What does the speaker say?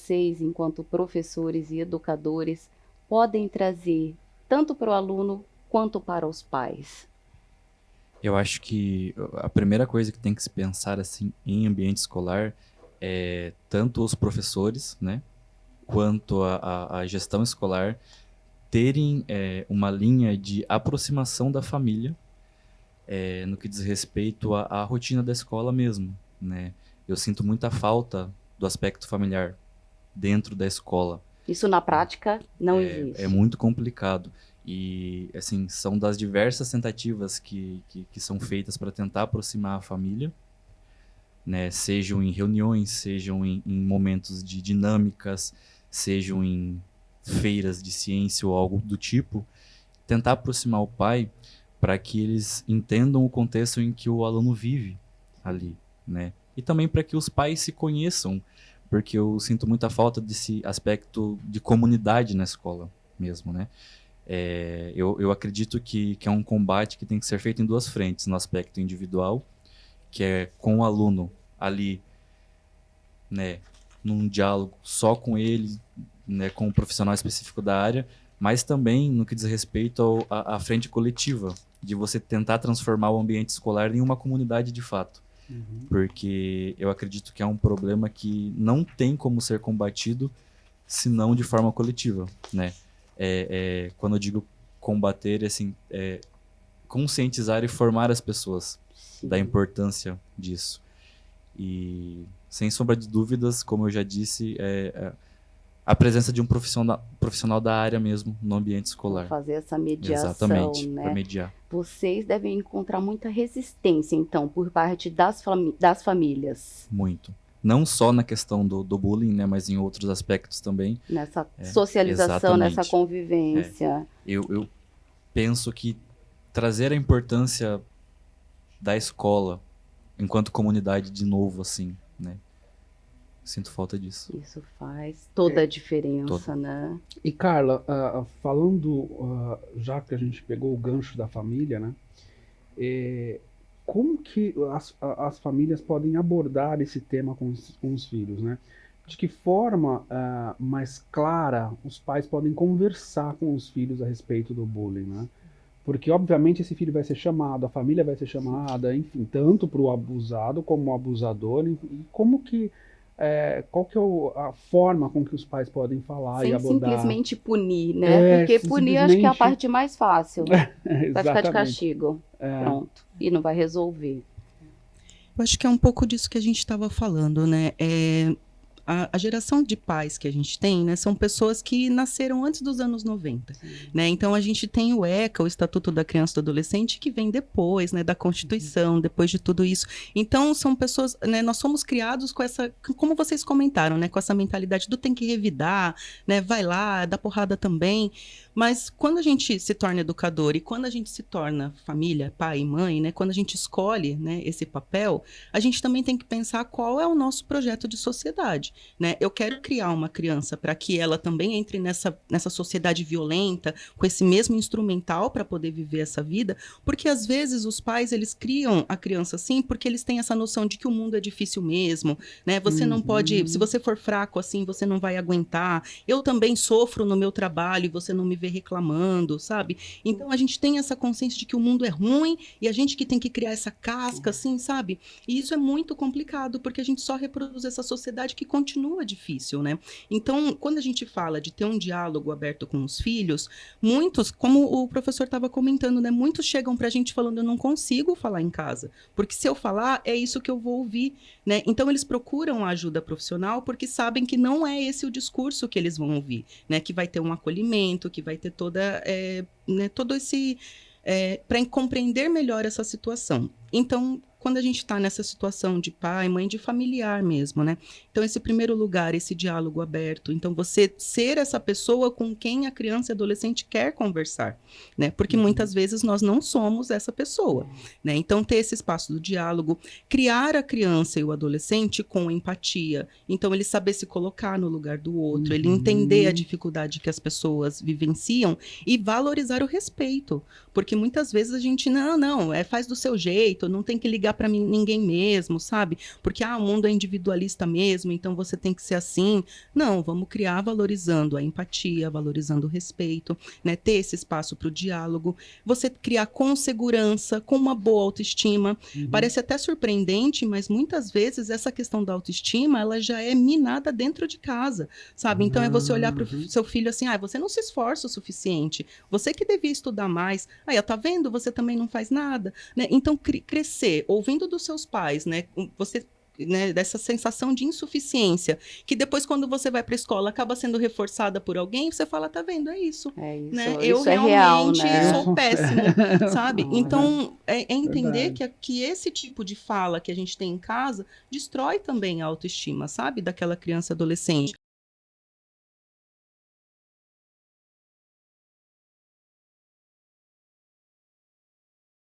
vocês, enquanto professores e educadores, podem trazer tanto para o aluno quanto para os pais? Eu acho que a primeira coisa que tem que se pensar assim em ambiente escolar é tanto os professores, né, quanto a gestão escolar terem uma linha de aproximação da família no que diz respeito à rotina da escola mesmo, né? Eu sinto muita falta do aspecto familiar dentro da escola. Isso na prática não É existe. muito complicado. E, assim, são das diversas tentativas que são feitas para tentar aproximar a família, né? Sejam em reuniões, sejam em momentos de dinâmicas, sejam em feiras de ciência ou algo do tipo, tentar aproximar o pai para que eles entendam o contexto em que o aluno vive ali, né? E também para que os pais se conheçam, porque eu sinto muita falta desse aspecto de comunidade na escola mesmo, né? Eu acredito que é um combate que tem que ser feito em duas frentes, no aspecto individual, que é com o aluno ali, né, num diálogo só com ele, né, com um profissional específico da área, mas também no que diz respeito à frente coletiva, de você tentar transformar o ambiente escolar em uma comunidade de fato. Uhum. Porque eu acredito que é um problema que não tem como ser combatido senão de forma coletiva, né? Quando eu digo combater, assim, conscientizar e formar as pessoas da Sim. importância disso. E, sem sombra de dúvidas, como eu já disse, a presença de um profissional da área mesmo no ambiente Para escolar. fazer essa mediação, Exatamente, para né? mediar. Vocês devem encontrar muita resistência, então, por parte das famílias, Muito. Não só na questão do bullying, né, mas em outros aspectos também. nessa socialização, nessa Exatamente. convivência. Eu penso que trazer a importância da escola enquanto comunidade de novo, assim, né? Sinto falta disso. Isso faz toda a diferença, Toda. né? E Carla, falando, já que a gente pegou o gancho da família, né? Como que as famílias podem abordar esse tema com os filhos, né? De que forma mais clara os pais podem conversar com os filhos a respeito do bullying, né? Porque, obviamente, esse filho vai ser chamado, a família vai ser chamada, enfim, tanto para o abusado como o abusador. E como que, qual que é a forma com que os pais podem falar e Sem abordar? simplesmente punir, né? Porque punir acho que é a Simplesmente. parte mais fácil. Vai ficar de Exatamente. castigo. Pronto. E não vai resolver. Eu acho que é um pouco disso que a gente estava falando, né? A geração de pais que a gente tem, né, são pessoas que nasceram antes dos anos 90, né? Então a gente tem o ECA, o Estatuto da Criança e do Adolescente, que vem depois, né, da Constituição, depois de tudo isso. Então são pessoas, né, nós somos criados com essa, como vocês comentaram, né, com essa mentalidade do tem que revidar, né, vai lá, dá porrada também. Mas quando a gente se torna educador e quando a gente se torna família, pai e mãe, né, quando a gente escolhe, né, esse papel, a gente também tem que pensar qual é o nosso projeto de sociedade, né? Eu quero criar uma criança para que ela também entre nessa sociedade violenta, com esse mesmo instrumental para poder viver essa vida, porque às vezes os pais, eles criam a criança assim porque eles têm essa noção de que o mundo é difícil mesmo, né? Você não pode, se você for fraco assim, você não vai aguentar. Eu também sofro no meu trabalho e você não me vê reclamando, sabe? Então a gente tem essa consciência de que o mundo é ruim e a gente que tem que criar essa casca, assim, sabe? E isso é muito complicado, porque a gente só reproduz essa sociedade que continua difícil, né? Então, quando a gente fala de ter um diálogo aberto com os filhos, muitos, como o professor estava comentando, né? Muitos chegam pra gente falando, eu não consigo falar em casa, porque se eu falar, é isso que eu vou ouvir, né? Então, eles procuram a ajuda profissional porque sabem que não é esse o discurso que eles vão ouvir, né? Que vai ter um acolhimento, que vai ter né, todo esse... para compreender melhor essa situação. Então, quando a gente está nessa situação de pai, mãe, de familiar mesmo, né? Então, esse primeiro lugar, esse diálogo aberto. Então, você ser essa pessoa com quem a criança e adolescente quer conversar, né? Porque muitas vezes nós não somos essa pessoa, né? Então, ter esse espaço do diálogo, criar a criança e o adolescente com empatia. Então, ele saber se colocar no lugar do outro, ele entender a dificuldade que as pessoas vivenciam e valorizar o respeito. Porque muitas vezes a gente, não, faz do seu jeito, não tem que ligar para ninguém mesmo, sabe? Porque o mundo é individualista mesmo, então você tem que ser assim. Não, vamos criar valorizando a empatia, valorizando o respeito, né? Ter esse espaço para o diálogo, você criar com segurança, com uma boa autoestima. Parece até surpreendente, mas muitas vezes essa questão da autoestima, ela já é minada dentro de casa, sabe? Então é você olhar para o seu filho assim, você não se esforça o suficiente, você que devia estudar mais, tá vendo? Você também não faz nada, né? Então crescer, ouvindo dos seus pais, né? Você, né, dessa sensação de insuficiência, que depois quando você vai para a escola acaba sendo reforçada por alguém, você fala, tá vendo, é isso. É isso, Né? isso Eu é realmente real, né? sou péssimo, sabe? Então, é entender Verdade. que esse tipo de fala que a gente tem em casa destrói também a autoestima, sabe? Daquela criança e adolescente.